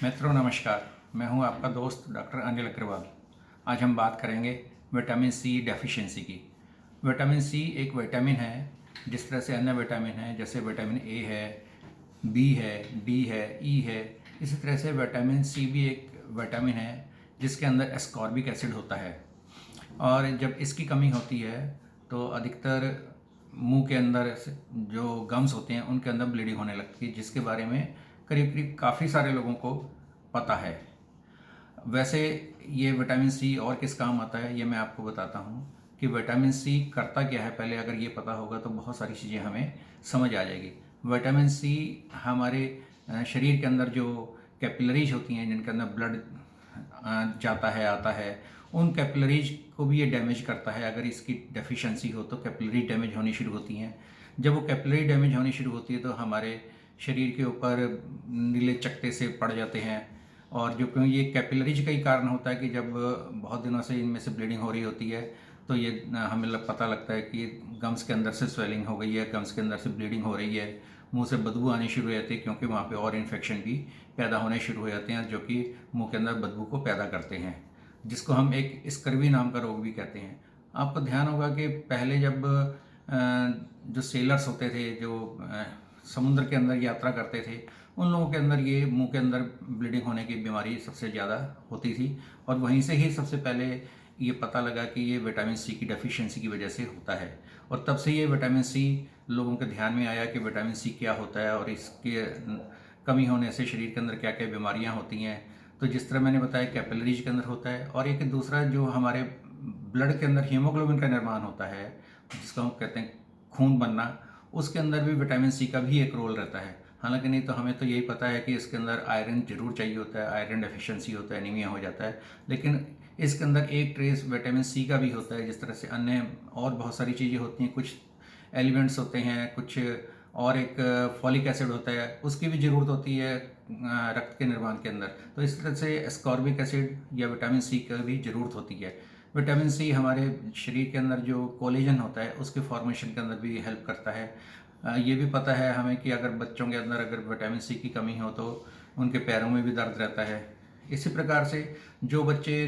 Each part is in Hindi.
मित्रों नमस्कार। मैं हूं आपका दोस्त डॉक्टर अनिल अग्रवाल। आज हम बात करेंगे विटामिन सी डेफिशिएंसी की। विटामिन सी एक विटामिन है, जिस तरह से अन्य विटामिन है जैसे विटामिन ए है, बी है, डी है, ई है। इसी तरह से विटामिन सी भी एक विटामिन है जिसके अंदर एस्कॉर्बिक एसिड होता है, और जब इसकी कमी होती है तो अधिकतर मुंह के अंदर जो गम्स होते हैं उनके अंदर ब्लीडिंग होने लगती है, जिसके बारे में करीब करीब काफ़ी सारे लोगों को पता है। वैसे ये विटामिन सी और किस काम आता है ये मैं आपको बताता हूँ कि विटामिन सी करता क्या है। पहले अगर ये पता होगा तो बहुत सारी चीज़ें हमें समझ आ जाएगी। विटामिन सी हमारे शरीर के अंदर जो कैपिलरीज होती हैं, जिनके अंदर ब्लड जाता है आता है, उन कैपिलरीज को भी ये डैमेज करता है। अगर इसकी डेफिशिएंसी हो तो कैपिलरी डैमेज होनी शुरू होती हैं। जब वो कैपिलरी डैमेज होनी शुरू होती है तो हमारे शरीर के ऊपर नीले चकत्ते से पड़ जाते हैं, और जो क्यों ये कैपिलरीज का ही कारण होता है कि जब बहुत दिनों से इनमें से ब्लीडिंग हो रही होती है तो ये हमें पता लगता है कि गम्स के अंदर से स्वेलिंग हो गई है, गम्स के अंदर से ब्लीडिंग हो रही है, मुंह से बदबू आनी शुरू हो जाती है, क्योंकि वहाँ पे और इन्फेक्शन भी पैदा होने शुरू हो जाते हैं जो कि मुंह के अंदर बदबू को पैदा करते हैं, जिसको हम एक स्कर्वी नाम का रोग भी कहते हैं। आपको ध्यान होगा कि पहले जब जो सेलर्स होते थे, जो समुद्र के अंदर यात्रा करते थे, उन लोगों के अंदर ये मुंह के अंदर ब्लीडिंग होने की बीमारी सबसे ज़्यादा होती थी, और वहीं से ही सबसे पहले ये पता लगा कि ये विटामिन सी की डेफिशिएंसी की वजह से होता है। और तब से ये विटामिन सी लोगों के ध्यान में आया कि विटामिन सी क्या होता है और इसके कमी होने से शरीर के अंदर क्या क्या बीमारियां होती हैं। तो जिस तरह मैंने बताया कैपिलरीज के अंदर होता है, और एक दूसरा जो हमारे ब्लड के अंदर हीमोग्लोबिन का निर्माण होता है, जिसको हम कहते हैं खून बनना, उसके अंदर भी विटामिन सी का भी एक रोल रहता है। हालांकि नहीं तो हमें तो यही पता है कि इसके अंदर आयरन जरूर चाहिए होता है, आयरन डेफिशिएंसी होता है, एनीमिया हो जाता है, लेकिन इसके अंदर एक ट्रेस विटामिन सी का भी होता है। जिस तरह से अन्य और बहुत सारी चीज़ें होती हैं, कुछ एलिमेंट्स होते हैं, कुछ और एक फॉलिक एसिड होता है, उसकी भी ज़रूरत होती है रक्त के निर्माण के अंदर। तो इस तरह से एस्कॉर्बिक एसिड या विटामिन सी का भी ज़रूरत होती है। विटामिन सी हमारे शरीर के अंदर जो कोलेजन होता है उसके फॉर्मेशन के अंदर भी हेल्प करता है। ये भी पता है हमें कि अगर बच्चों के अंदर अगर विटामिन सी की कमी हो तो उनके पैरों में भी दर्द रहता है। इसी प्रकार से जो बच्चे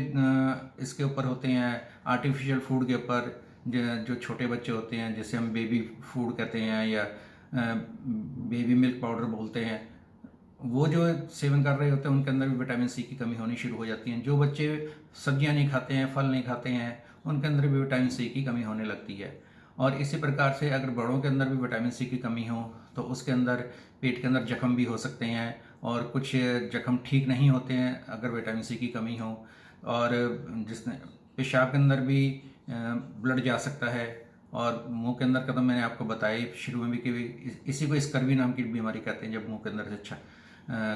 इसके ऊपर होते हैं, आर्टिफिशियल फूड के ऊपर, जो छोटे बच्चे होते हैं जिसे हम बेबी फूड कहते हैं या बेबी मिल्क पाउडर बोलते हैं, वो जो सेवन कर रहे होते हैं उनके अंदर भी विटामिन सी की कमी होनी शुरू हो जाती है। जो बच्चे सब्जियां नहीं खाते हैं, फल नहीं खाते हैं, उनके अंदर भी विटामिन सी की कमी होने लगती है। और इसी प्रकार से अगर बड़ों के अंदर भी विटामिन सी की कमी हो तो उसके अंदर पेट के अंदर जख्म भी हो सकते हैं, और कुछ जख्म ठीक नहीं होते हैं अगर विटामिन सी की कमी हो। और जिसने पेशाब के अंदर भी ब्लड जा सकता है, और मुंह के अंदर का तो मैंने आपको बताया शुरू में भी कि इसी को स्कर्वी नाम की बीमारी कहते हैं, जब मुंह के अंदर से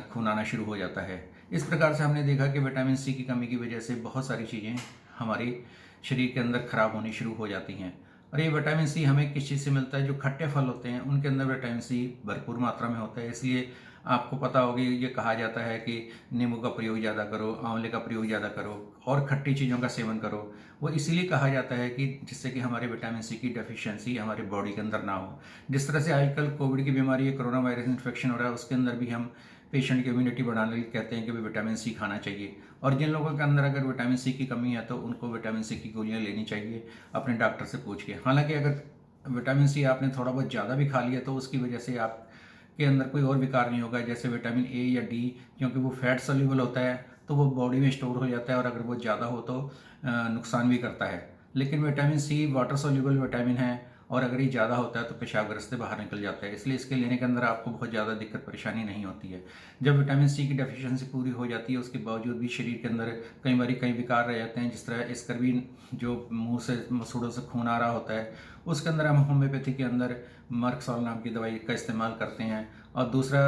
खून आना शुरू हो जाता है। इस प्रकार से हमने देखा कि विटामिन सी की कमी की वजह से बहुत सारी चीज़ें हमारी शरीर के अंदर खराब होनी शुरू हो जाती हैं। और ये विटामिन सी हमें किस चीज़ से मिलता है? जो खट्टे फल होते हैं उनके अंदर विटामिन सी भरपूर मात्रा में होता है। इसलिए आपको पता होगी ये कहा जाता है कि नींबू का प्रयोग ज़्यादा करो, आंवले का प्रयोग ज़्यादा करो, और खट्टी चीज़ों का सेवन करो। वो इसीलिए कहा जाता है कि जिससे कि हमारे विटामिन सी की डेफिशिएंसी हमारे बॉडी के अंदर ना हो। जिस तरह से आजकल कोविड की बीमारी है, कोरोना वायरस इन्फेक्शन हो रहा है, उसके अंदर भी हम पेशेंट की इम्यूनिटी बढ़ाने के लिए कहते हैं कि भाई विटामिन सी खाना चाहिए। और जिन लोगों के अंदर अगर विटामिन सी की कमी है तो उनको विटामिन सी की गोलियां लेनी चाहिए अपने डॉक्टर से पूछ के। हालांकि अगर विटामिन सी आपने थोड़ा बहुत ज़्यादा भी खा लिया तो उसकी वजह से आपके अंदर कोई और विकार नहीं होगा, जैसे विटामिन ए या डी, क्योंकि वो फैट सोल्यूबल होता है तो वो बॉडी में स्टोर हो जाता है, और अगर वो ज़्यादा हो तो नुकसान भी करता है। लेकिन vitamin C water soluble vitamin है, और अगर ये ज़्यादा होता है तो पेशाब ग्रस्त से बाहर निकल जाता है, इसलिए इसके लेने के अंदर आपको बहुत ज़्यादा दिक्कत परेशानी नहीं होती है। जब विटामिन सी की डेफिशिएंसी पूरी हो जाती है उसके बावजूद भी शरीर के अंदर कई बार कई विकार रह जाते हैं, जिस तरह स्कर्वी, जो मुंह से मसूड़ों से खून आ रहा होता है, उसके अंदर हम होम्योपैथी के अंदर मर्कसॉल नाम की दवाई का इस्तेमाल करते हैं। और दूसरा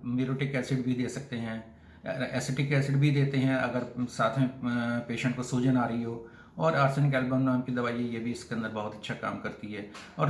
म्यूरेटिक एसिड भी दे सकते हैं, एसिटिक एसिड भी देते हैं अगर साथ में पेशेंट को सूजन आ रही हो। और आर्सेनिक एल्बम नाम की दवाई है, ये भी इसके अंदर बहुत अच्छा काम करती है। और